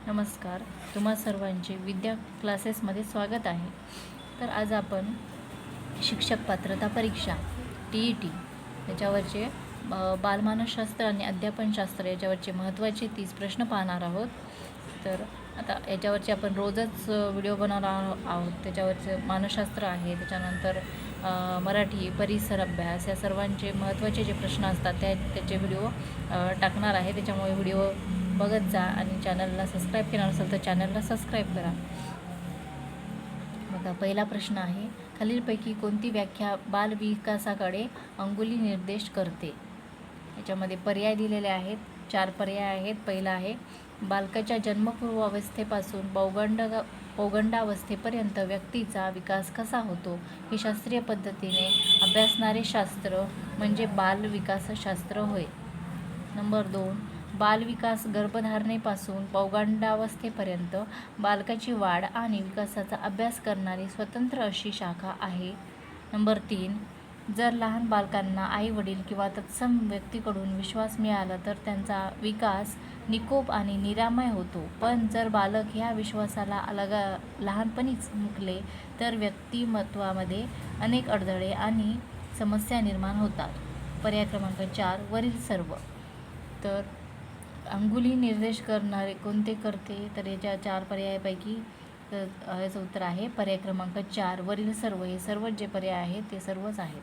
नमस्कार. तुम्हा सर्वांचे विद्या क्लासेसमध्ये स्वागत आहे. तर आज आपण शिक्षक पात्रता परीक्षा TET याच्यावरचे बालमानसशास्त्र आणि अध्यापनशास्त्र याच्यावरचे महत्त्वाचे 30 प्रश्न पाहणार आहोत. तर आता याच्यावरचे आपण रोजच व्हिडिओ बनवणार आहोत. त्याच्यावरचे मानसशास्त्र आहे, त्याच्यानंतर मराठी, परिसर अभ्यास या सर्वांचे महत्त्वाचे जे प्रश्न असतात त्याचे व्हिडिओ टाकणार आहे. त्याच्यामुळे व्हिडिओ बघत जा आणि चॅनलला सबस्क्राईब केलं नसेल तर चॅनलला सबस्क्राईब करा. बघा, पहिला प्रश्न आहे, खालीलपैकी कोणती व्याख्या बाल विकासाकडे अंगुली निर्देश करते? याच्यामध्ये पर्याय दिलेले आहेत. 4 पर्याय आहेत. पहिला आहे, बालकाच्या जन्मपूर्व अवस्थेपासून पौगंडावस्थेपर्यंत व्यक्तीचा विकास कसा होतो हे शास्त्रीय पद्धतीने अभ्यासणारे शास्त्र म्हणजे बाल विकासशास्त्र होय. नंबर 2, बालविकास गर्भधारणेपासून पौगंडावस्थेपर्यंत बालकाची वाढ आणि विकासाचा अभ्यास करणारी स्वतंत्र अशी शाखा आहे. नंबर 3, जर लहान बालकांना आई वडील किंवा तत्सम व्यक्तीकडून विश्वास मिळाला तर त्यांचा विकास निकोप आणि निरामय होतो, पण जर बालक ह्या विश्वासाला लहानपणीच मुकले तर व्यक्तिमत्वामध्ये अनेक अडथळे आणि समस्या निर्माण होतात. पर्याय क्रमांक 4 वरील सर्व. तर अंगुली निर्देश करणारे कोणते करते? तर याच्या 4 पर्यायापैकी याचं उत्तर आहे पर्याय क्रमांक 4 वरील सर्व. हे सर्व जे पर्याय आहेत ते सर्वच आहेत.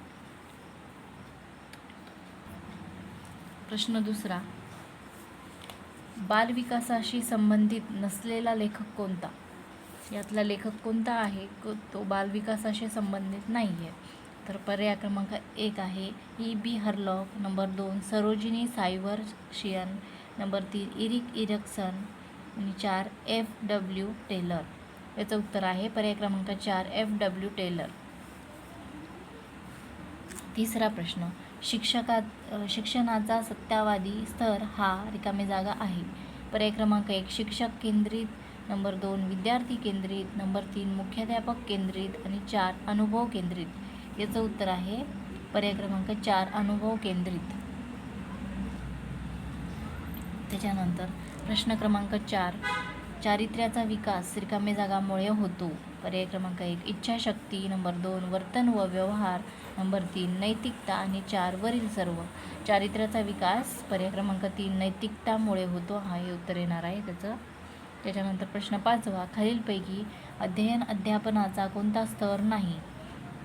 प्रश्न दुसरा, बालविकासाशी संबंधित नसलेला लेखक कोणता? यातला लेखक कोणता आहे तो बालविकासाशी संबंधित नाही आहे? तर पर्याय क्रमांक 1 आहे E.B. हरलॉक. नंबर 2 सरोजिनी सायवर्शियन. नंबर 3 इरिक इरिकसन आणि 4 F.W. टेलर. याचं उत्तर आहे पर्याय क्रमांक 4 F.W. टेलर. तिसरा प्रश्न, शिक्षणाचा सत्तावादी स्तर हा रिकामी जागा आहे. पर्याय क्रमांक 1 शिक्षक केंद्रित. नंबर 2 विद्यार्थी केंद्रित. नंबर 3 मुख्याध्यापक केंद्रित आणि 4 अनुभव केंद्रित. याचं उत्तर आहे पर्याय क्रमांक 4 अनुभव केंद्रित. त्याच्यानंतर प्रश्न क्रमांक 4, चारित्र्याचा विकास रिकामे जागामुळे होतो. पर्याय क्रमांक 1 इच्छाशक्ती. नंबर 2 वर्तन व व्यवहार. नंबर 3 नैतिकता आणि 4 वरील सर्व. चारित्र्याचा विकास पर्याय क्रमांक 3 नैतिकतामुळे होतो, हा हे उत्तर येणार आहे त्याचं. त्याच्यानंतर प्रश्न 5वा, खालीलपैकी अध्यापनाचा कोणता स्तर नाही?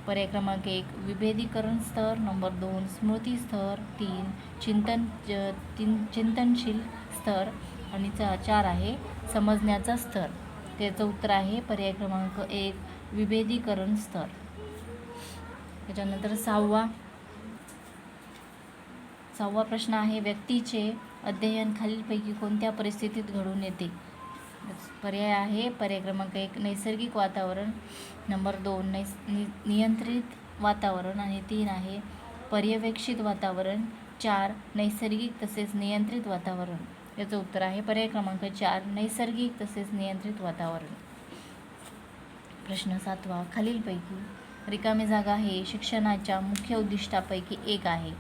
पर्याय क्रमांक 1 विभेदीकरण स्तर. नंबर 2 स्मृती स्तर. 3 चिंतनशील स्तर आणि 4 आहे समजण्याचा स्तर. त्याचं उत्तर आहे पर्याय क्रमांक 1 विभेदीकरण स्तर. त्याच्यानंतर 6वा प्रश्न आहे, व्यक्तीचे अध्ययन खालीलपैकी कोणत्या परिस्थितीत घडून येते? पर्याय आहे पर्याय क्रमांक 1 नैसर्गिक वातावरण. नंबर 2 नियंत्रित वातावरण आणि 3 आहे पर्यवेक्षित वातावरण. 4 नैसर्गिक तसेच नियंत्रित वातावरण. याचं उत्तर आहे पर्याय क्रमांक 4 नैसर्गिक तसेच नियंत्रित वातावरण. प्रश्न 7वा, खालीलपैकी रिकामी जागा हे शिक्षणाच्या मुख्य उद्दिष्टापैकी एक आहे.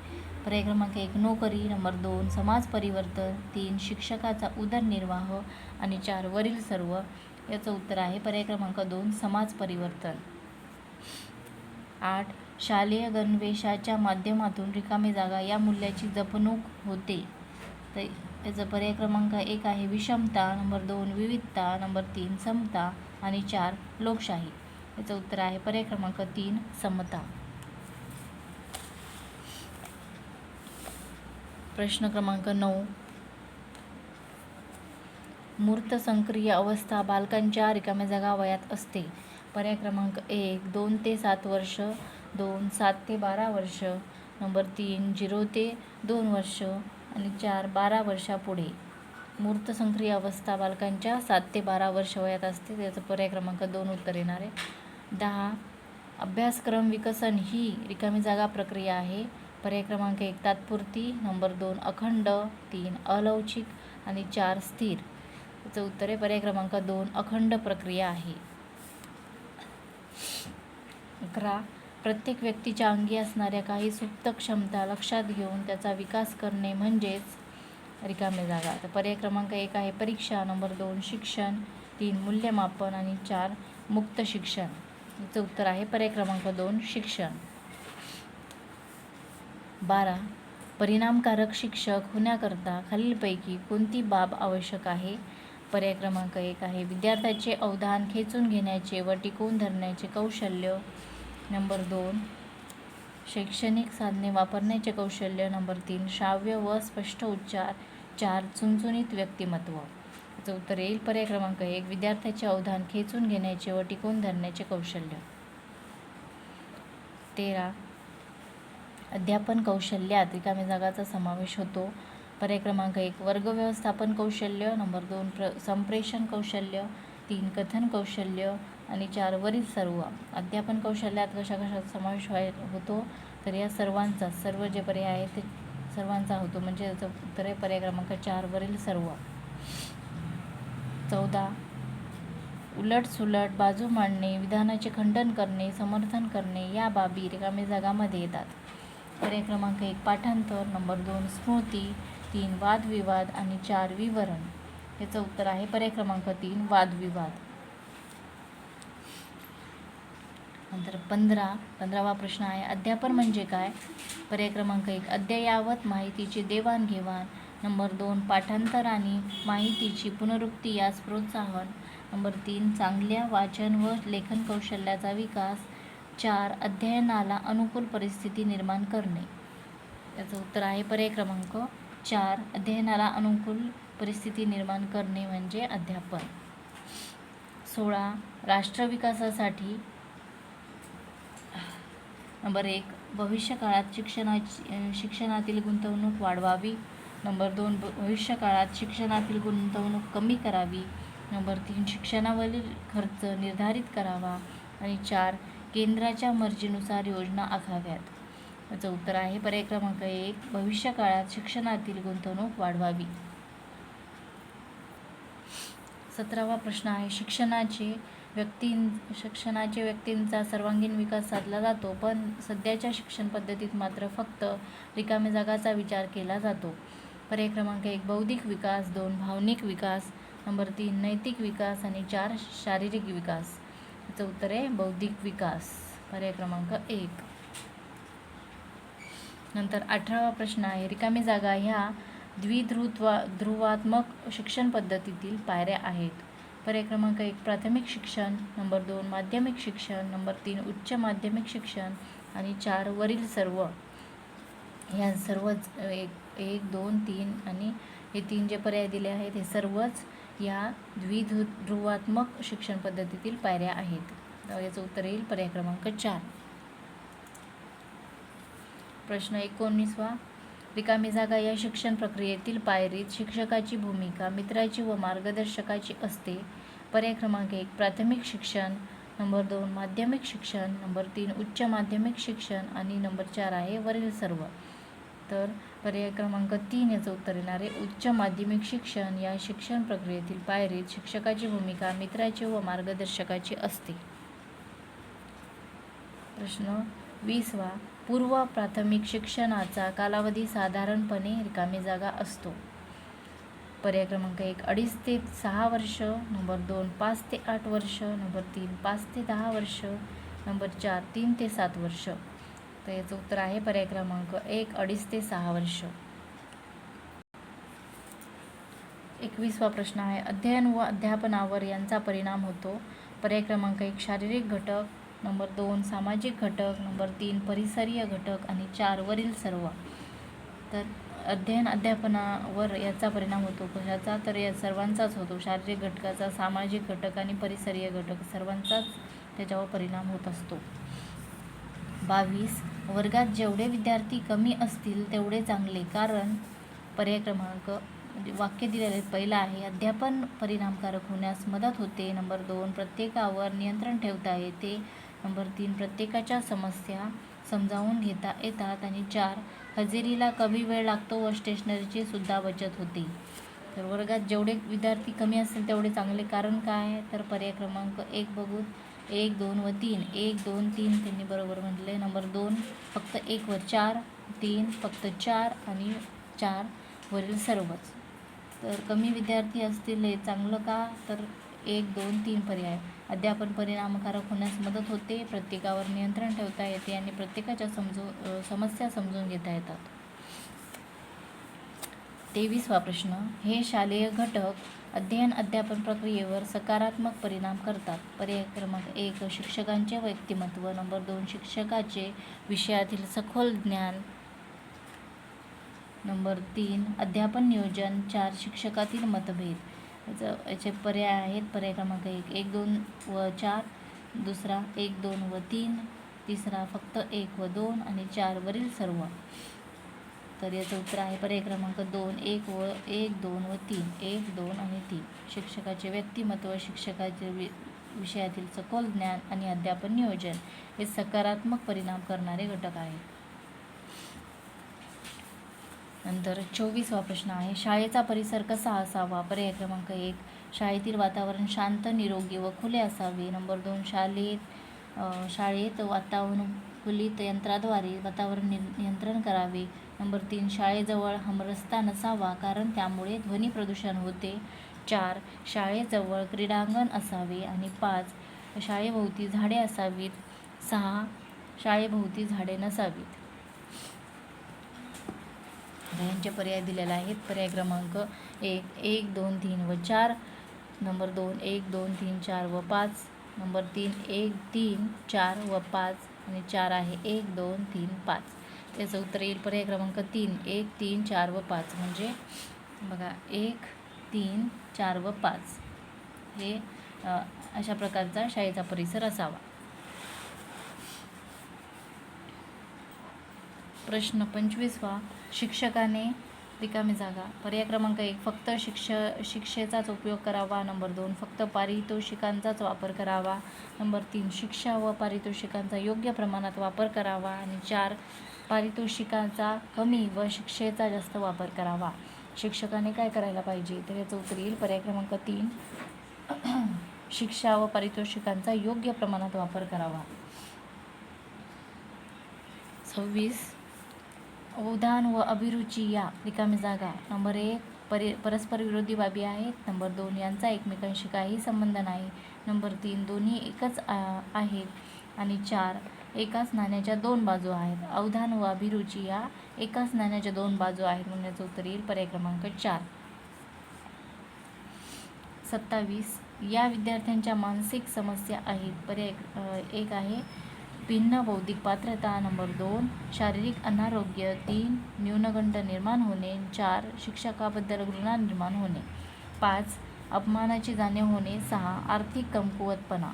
पर्याय क्रमांक 1 नोकरी. नंबर 2 समाज परिवर्तन. 3 शिक्षकाचा उदरनिर्वाह आणि 4 वरील सर्व. याचं उत्तर आहे पर्याय क्रमांक 2 समाज परिवर्तन. 8 शालेय गणवेशाच्या माध्यमातून रिकामी जागा या मूल्याची जपणूक होते. तर याचा पर्याय क्रमांक 1 आहे विषमता. नंबर 2 विविधता. नंबर 3 समता आणि 4 लोकशाही. याचं उत्तर आहे पर्याय क्रमांक 3 समता. प्रश्न क्रमांक 9, मूर्त सक्रिय अवस्था बालकांच्या रिकाम्या जागा वयात असते. पर्याय क्रमांक 1 2 ते 7 वर्ष. 2 7 ते 12 वर्ष. नंबर 3 0 ते 2 वर्ष आणि 4 12 वर्षापुढे. मूर्त सक्रिय अवस्था बालकांच्या 7 ते 12 वर्ष वयात असते. त्याचं पर्याय क्रमांक 2 उत्तर येणार आहे. 10 अभ्यासक्रम विकसन ही रिकामी जागा प्रक्रिया आहे. पर्याय क्रमांक 1 तात्पुरती. नंबर 2 अखंड. 3 अलौकिक आणि 4 स्थिर. याचं उत्तर आहे पर्याय क्रमांक 2 अखंड प्रक्रिया आहे. 11 प्रत्येक व्यक्तीच्या अंगी असणाऱ्या काही सुप्त क्षमता लक्षात घेऊन त्याचा विकास करणे म्हणजेच रिकामे जागा. तर पर्याय क्रमांक 1 आहे परीक्षा, नंबर 2 शिक्षण, 3 मूल्यमापन आणि 4 मुक्त शिक्षण. याचं उत्तर आहे पर्याय क्रमांक 2 शिक्षण. 12. परिणामकारक शिक्षक होण्याकरता खालीलपैकी कोणती बाब आवश्यक आहे? पर्याय क्रमांक 1 आहे विद्यार्थ्याचे अवधान खेचून घेण्याचे व टिकवून धरण्याचे कौशल्य, नंबर 2 शैक्षणिक साधने वापरण्याचे कौशल्य, नंबर 3 श्राव्य व स्पष्ट उच्चार, 4 चुणचुणीत व्यक्तिमत्व. याचं उत्तर येईल पर्याय क्रमांक 1 विद्यार्थ्याचे अवधान खेचून घेण्याचे व टिकवून धरण्याचे कौशल्य. 13. अध्यापन कौशल्यात रिकाम्या जागाचा समावेश होतो. पर्याय क्रमांक 1 वर्ग व्यवस्थापन कौशल्य, नंबर 2 संप्रेषण कौशल्य, 3 कथन कौशल्य आणि 4 वरील सर्व. अध्यापन कौशल्यात कशा समावेश होतो? तर या सर्वांचा, सर्व जे पर्याय आहेत ते सर्वांचा होतो, म्हणजे याचं उत्तर आहे पर्याय क्रमांक 4 वरील सर्व. 14. उलटसुलट बाजू मांडणे, विधानाचे खंडन करणे, समर्थन करणे या बाबी रिकाम्या जागामध्ये येतात. पर्याय क्रमांक 1 पाठांतर, नंबर 2 स्मृती, 3 वादविवाद आणि 4 विवरण. याचं उत्तर आहे पर्याय क्रमांक 3 वादविवाद. नंतर 15वा प्रश्न आहे अध्यापन म्हणजे काय? पर्याय क्रमांक 1 अद्ययावत माहितीची देवाणघेवाण, नंबर 2 पाठांतर आणि माहितीची पुनरुक्ती यास प्रोत्साहन, नंबर 3 चांगल्या वाचन व लेखन कौशल्याचा विकास, 4 अध्ययनाला अनुकूल परिस्थिती निर्माण करणे. याचं उत्तर आहे पर्याय क्रमांक 4 अध्ययनाला अनुकूल परिस्थिती निर्माण करणे म्हणजे अध्यापन. 16 राष्ट्रविकासासाठी नंबर 1 भविष्यकाळात शिक्षणातील गुंतवणूक वाढवावी, नंबर 2 भविष्यकाळात शिक्षणातील गुंतवणूक कमी करावी, नंबर 3 शिक्षणावरील खर्च निर्धारित करावा आणि 4 केंद्राच्या मर्जीनुसार योजना आखाव्यात. याचं उत्तर आहे पर्याय क्रमांक 1 भविष्यकाळात शिक्षणातील गुंतवणूक वाढवावी. 17वा प्रश्न आहे शिक्षणाचे व्यक्तींचा सर्वांगीण विकास साधला जातो, पण सध्याच्या शिक्षण पद्धतीत मात्र फक्त रिकाम्या जागाचा विचार केला जातो. पर्याय क्रमांक 1 बौद्धिक विकास, 2 भावनिक विकास, नंबर 3 नैतिक विकास आणि 4 शारीरिक विकास. याचं उत्तर आहे बौद्धिक विकास, पर्याय क्रमांक 1. नंतर 18वा प्रश्न आहे रिकामी जागा ह्या द्विध्रुवात्मक शिक्षण पद्धतीतील पायऱ्या आहेत. पर्याय क्रमांक 1 प्राथमिक शिक्षण, नंबर 2 माध्यमिक शिक्षण, नंबर 3 उच्च माध्यमिक शिक्षण आणि 4 वरील सर्व. ह्या सर्वच 1, 2, 3 आणि हे 3 जे पर्याय दिले आहेत हे सर्वच या द्विध्रुवात्मक शिक्षण पद्धतीतील पायऱ्या आहेत. याचं उत्तर येईल पर्याय क्रमांक 4. प्रश्न 19वा रिकामी जागा या शिक्षण प्रक्रियेतील पायरीत शिक्षकाची भूमिका मित्राची व मार्गदर्शकाची असते. पर्याय क्रमांक 1 प्राथमिक शिक्षण, नंबर 2 माध्यमिक शिक्षण, नंबर 3 उच्च माध्यमिक शिक्षण आणि नंबर 4 आहे वरील सर्व. तर पर्याय क्रमांक 3 याचं उत्तर येणार आहे उच्च माध्यमिक शिक्षण या शिक्षण प्रक्रियेतील पायरीत शिक्षकाची भूमिका मित्राची व मार्गदर्शकाची असते. प्रश्न 20वा पूर्व प्राथमिक शिक्षणाचा कालावधी साधारणपणे रिकामी जागा असतो. पर्याय क्रमांक 1 2.5 ते 6 वर्ष, नंबर 2 5 ते 8 वर्ष, नंबर 3 5 ते 10 वर्ष, नंबर 4 3 ते 7 वर्ष. तर याचं उत्तर आहे पर्याय क्रमांक 1 2.5 ते 6 वर्ष. 21वा प्रश्न आहे अध्ययन व अध्यापनावर यांचा परिणाम होतो. पर्याय क्रमांक 1 शारीरिक घटक, नंबर 2 सामाजिक घटक, नंबर 3 परिसरीय घटक आणि 4 वरील सर्व. तर अध्ययन अध्यापनावर याचा परिणाम होतो कशाचा? तर या सर्वांचाच होतो. शारीरिक घटकाचा, सामाजिक घटक आणि परिसरीय घटक सर्वांचाच त्याच्यावर परिणाम होत असतो. 22 वर्गात जेवढे विद्यार्थी कमी असतील तेवढे चांगले, कारण पर्याय क्रमांक वाक्य दिलेले पहिलं आहे अध्यापन परिणामकारक होण्यास मदत होते, नंबर 2 प्रत्येकावर नियंत्रण ठेवता येते, नंबर 3 प्रत्येकाच्या समस्या समजावून घेता येतात आणि 4 हजेरीला कमी वेळ लागतो व स्टेशनरीची सुद्धा बचत होते. तर वर्गात जेवढे विद्यार्थी कमी असतील तेवढे चांगले, कारण काय? तर पर्याय क्रमांक 1 बघू 1, 2 व 3 1, 2, 3 त्यांनी बरोबर म्हटले. नंबर 2 फक्त 1 व 4, 3 फक्त 4 आणि 4 वरील सर्वच. तर कमी विद्यार्थी असतील हे चांगलं का, तर 1, 2, 3 पर्याय. अध्यापन परिणामकारक होण्यास मदत होते, प्रत्येकावर नियंत्रण ठेवता येते आणि प्रत्येकाच्या समस्या समजून घेता येतात. 23वा प्रश्न. हे शालेय घटक अध्ययन अध्यापन प्रक्रियेवर सकारात्मक परिणाम करतात. पर्याय क्रमांक 1 शिक्षकांचे व्यक्तिमत्व. नंबर 2 शिक्षकाचे विषयातील सखोल ज्ञान. नंबर 3 अध्यापन नियोजन. 4 शिक्षकातील मतभेद. याचे पर्याय आहेत. पर्याय क्रमांक 1 1, 2 व 4. दुसरा 1, 2 व 3. तिसरा फक्त 1 व 2 आणि 4 वरील सर्व. तर याचं उत्तर आहे पर्याय क्रमांक 2 1 व 1, 2 व 3. 1, 2 आणि 3. शिक्षकाचे व्यक्तिमत्व, शिक्षकाचे विषयातील सखोल ज्ञान आणि अध्यापन नियोजन हे सकारात्मक परिणाम करणारे घटक आहेत. नंतर 24वा प्रश्न आहे. शाळेचा परिसर कसा असावा. पर्याय क्रमांक 1 शाळेतील वातावरण शांत, निरोगी व खुले असावे. नंबर 2 शाळेत वातानुकूलित यंत्राद्वारे वातावरण नियंत्रण करावे. नंबर 3 शाळेजवळ हमरस्ता नसावा, कारण त्यामुळे ध्वनी प्रदूषण होते. 4 शाळेजवळ क्रीडांगण असावे. आणि 5 शाळेभोवती झाडे असावीत. 6 शाळेभोवती झाडे नसावीत. यांचे पर्याय दिलेले आहेत. पर्याय क्रमांक 1 1, 2, 3 व 4. नंबर 2 1, 2, 3, 4 व 5. नंबर 3 1, 3, 4 व 5 आणि 4 आहे 1, 2, 3, 5. याचं उत्तर येईल पर्याय क्रमांक 3 1, 3, 4 व 5. म्हणजे बघा 1, 3, 4 व 5 हे अशा प्रकारचा शाळेचा परिसर असावा. प्रश्न 25वा. शिक्षकाने रिकामी जागा. पर्याय क्रमांक 1 फक्त शिक्षेचाच उपयोग करावा. नंबर 2 फक्त पारितोषिकांचाच वापर करावा. नंबर 3 शिक्षा व पारितोषिकांचा योग्य प्रमाणात वापर करावा. आणि 4 पारितोषिकांचा कमी व शिक्षेचा जास्त वापर करावा. शिक्षकाने काय करायला पाहिजे, तर याचं उत्तर येईल पर्याय क्रमांक 3 शिक्षा व पारितोषिकांचा योग्य प्रमाणात वापर करावा. 26 अवधान व अभिरुची या रिकामी जागा. नंबर 1 परस्पर विरोधी बाबी आहेत. नंबर 2 यांचा एकमेकांशी काही संबंध नाही. नंबर 3 दोन्ही एकच आहेत. आणि 4 एकाच नाण्याच्या दोन बाजू आहेत. अवधान व अभिरुची या एकाच नाण्याच्या दोन बाजू आहेत. म्हणण्याचं उत्तर येईल पर्याय क्रमांक 4. 27 या विद्यार्थ्यांच्या मानसिक समस्या आहेत. पर्याय 1 आहे भिन्न बौद्धिक पात्रता. नंबर 2 शारीरिक अनारोग्य. 3 न्यूनगंड निर्माण होणे. 4 शिक्षकाबद्दल घृणा निर्माण होणे. 5 अपमानाची जाणीव होणे. 6 आर्थिक कमकुवतपणा.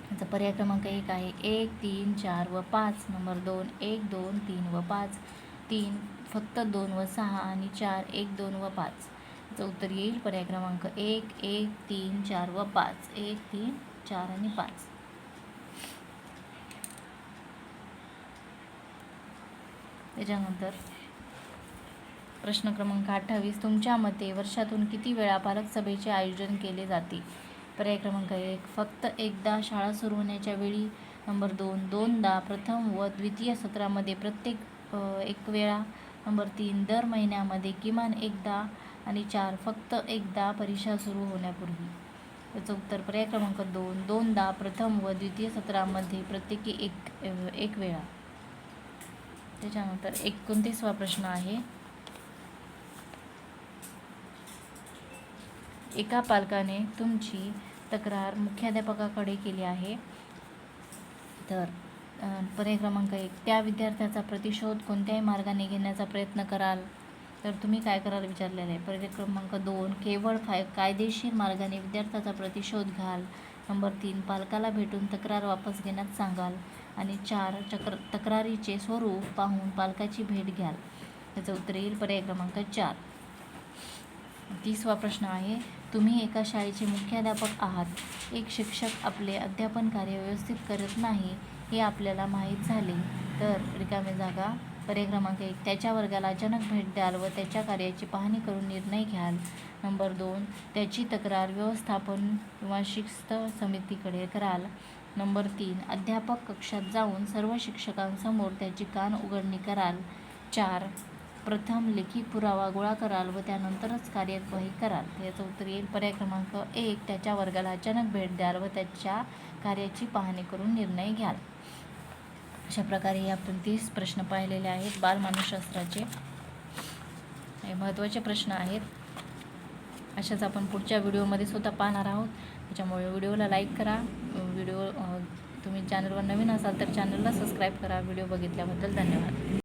याचा पर्याय क्रमांक 1 आहे 1, 3, 4 व 5. नंबर 2 1, 2, 3 व 5. 3 फक्त 2 व 6 आणि 4 1, 2 व 5. याचं उत्तर येईल पर्याय क्रमांक 1, 1, 3, 4 व 5. 1, 3, 4 आणि 5. त्याच्यानंतर प्रश्न क्रमांक 28 तुमच्या मते वर्षातून किती वेळा पालक सभेचे आयोजन केले जाते. पर्याय क्रमांक 1 फक्त एकदा शाळा सुरू होण्याच्या वेळी. नंबर 2 दोनदा प्रथम व द्वितीय सत्रामध्ये प्रत्येक 1 वेळा. नंबर 3 दर महिन्यामध्ये किमान एकदा. आणि 4 फक्त एकदा परीक्षा सुरू होण्यापूर्वी. याचं उत्तर पर्याय क्रमांक 2 दोनदा प्रथम व द्वितीय सत्रामध्ये प्रत्येकी एक वेळा. त्याच्यानंतर 29वा प्रश्न आहे एका पालकाने तुमची तक्रार मुख्याध्यापकाकडे केली आहे. तर पर्याय क्रमांक 1 त्या विद्यार्थ्याचा प्रतिशोध कोणत्याही मार्गाने घेण्याचा प्रयत्न कराल. तर तुम्ही काय कराल विचारलेलं आहे. पर्याय क्रमांक 2 केवळ कायदेशीर मार्गाने विद्यार्थ्याचा प्रतिशोध घ्याल. नंबर 3 पालकाला भेटून तक्रार वापस घेण्यास सांगाल. आणि 4 तक्रारीचे स्वरूप पाहून पालकाची भेट घ्याल. याचं उत्तर येईल पर्याय क्रमांक 4. 30वा प्रश्न आहे तुम्ही एका शाळेचे मुख्याध्यापक आहात. एक शिक्षक आपले अध्यापन कार्य व्यवस्थित करत नाही हे आपल्याला माहीत झाले तर रिकामी जागा. पर्याय क्रमांक 1 त्याच्या वर्गाला अचानक भेट द्याल व त्याच्या कार्याची पाहणी करून निर्णय घ्याल. नंबर 2 त्याची तक्रार व्यवस्थापन किंवा शिस्त समितीकडे कराल. नंबर 3 अध्यापक कक्षात जाऊन सर्व शिक्षकांसमोर त्याची कान उघडणी कराल. 4 प्रथम लेखी पुरावा गोळा कराल व त्यानंतरच कार्यवाही कराल. याचं उत्तर येईल पर्याय क्रमांक 1. त्याच्या वर्गाला अचानक भेट द्याल व त्याच्या कार्याची पाहणी करून निर्णय घ्याल. अशा प्रकारे आपण 30 प्रश्न पाहिलेले आहेत बालमानसशास्त्राचे. हे महत्त्वाचे प्रश्न आहेत. अशाच आपण पुढच्या व्हिडिओमध्ये सुद्धा पाहणार आहोत. त्याच्यामुळे व्हिडिओला लाईक करा. तुम्ही चॅनलवर नवीन असाल तर चॅनलला सबस्क्राईब करा. व्हिडिओ बघितल्याबद्दल धन्यवाद.